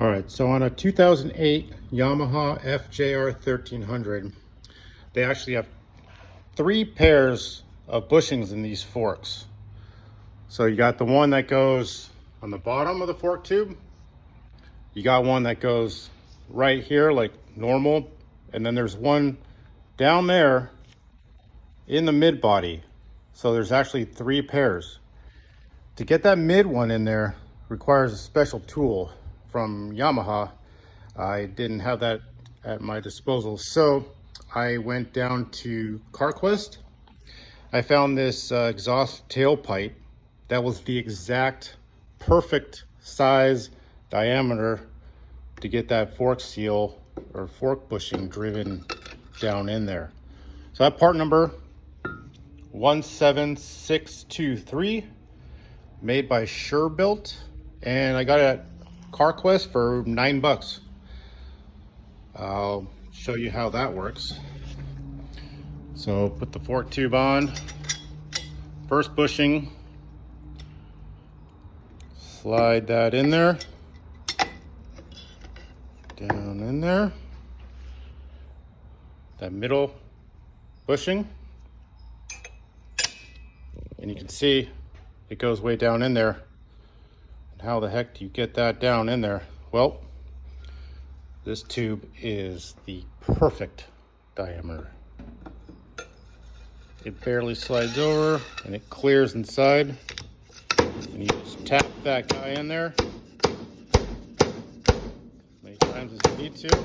All right, so on a 2008 Yamaha FJR 1300, they actually have 3 pairs of bushings in these forks. So you got the one that goes on the bottom of the fork tube, you got one that goes right here like normal, and then there's one down there in the mid body. So there's actually 3 pairs. To get that mid one in there requires a special tool from Yamaha. I didn't have that at my disposal, so I went down to CarQuest. I found this exhaust tailpipe that was the exact perfect size diameter to get that fork seal or fork bushing driven down in there. So that part number 17623, made by Built, and I got it at CarQuest for $9. I'll show you how that works. So put the fork tube on, first bushing, slide that in there, down in there, that middle bushing, and you can see it goes way down in there. And how the heck do you get that down in there? Well, this tube is the perfect diameter. It barely slides over and it clears inside. And you just tap that guy in there as many times as you need to.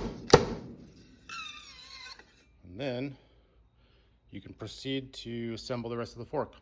And then you can proceed to assemble the rest of the fork.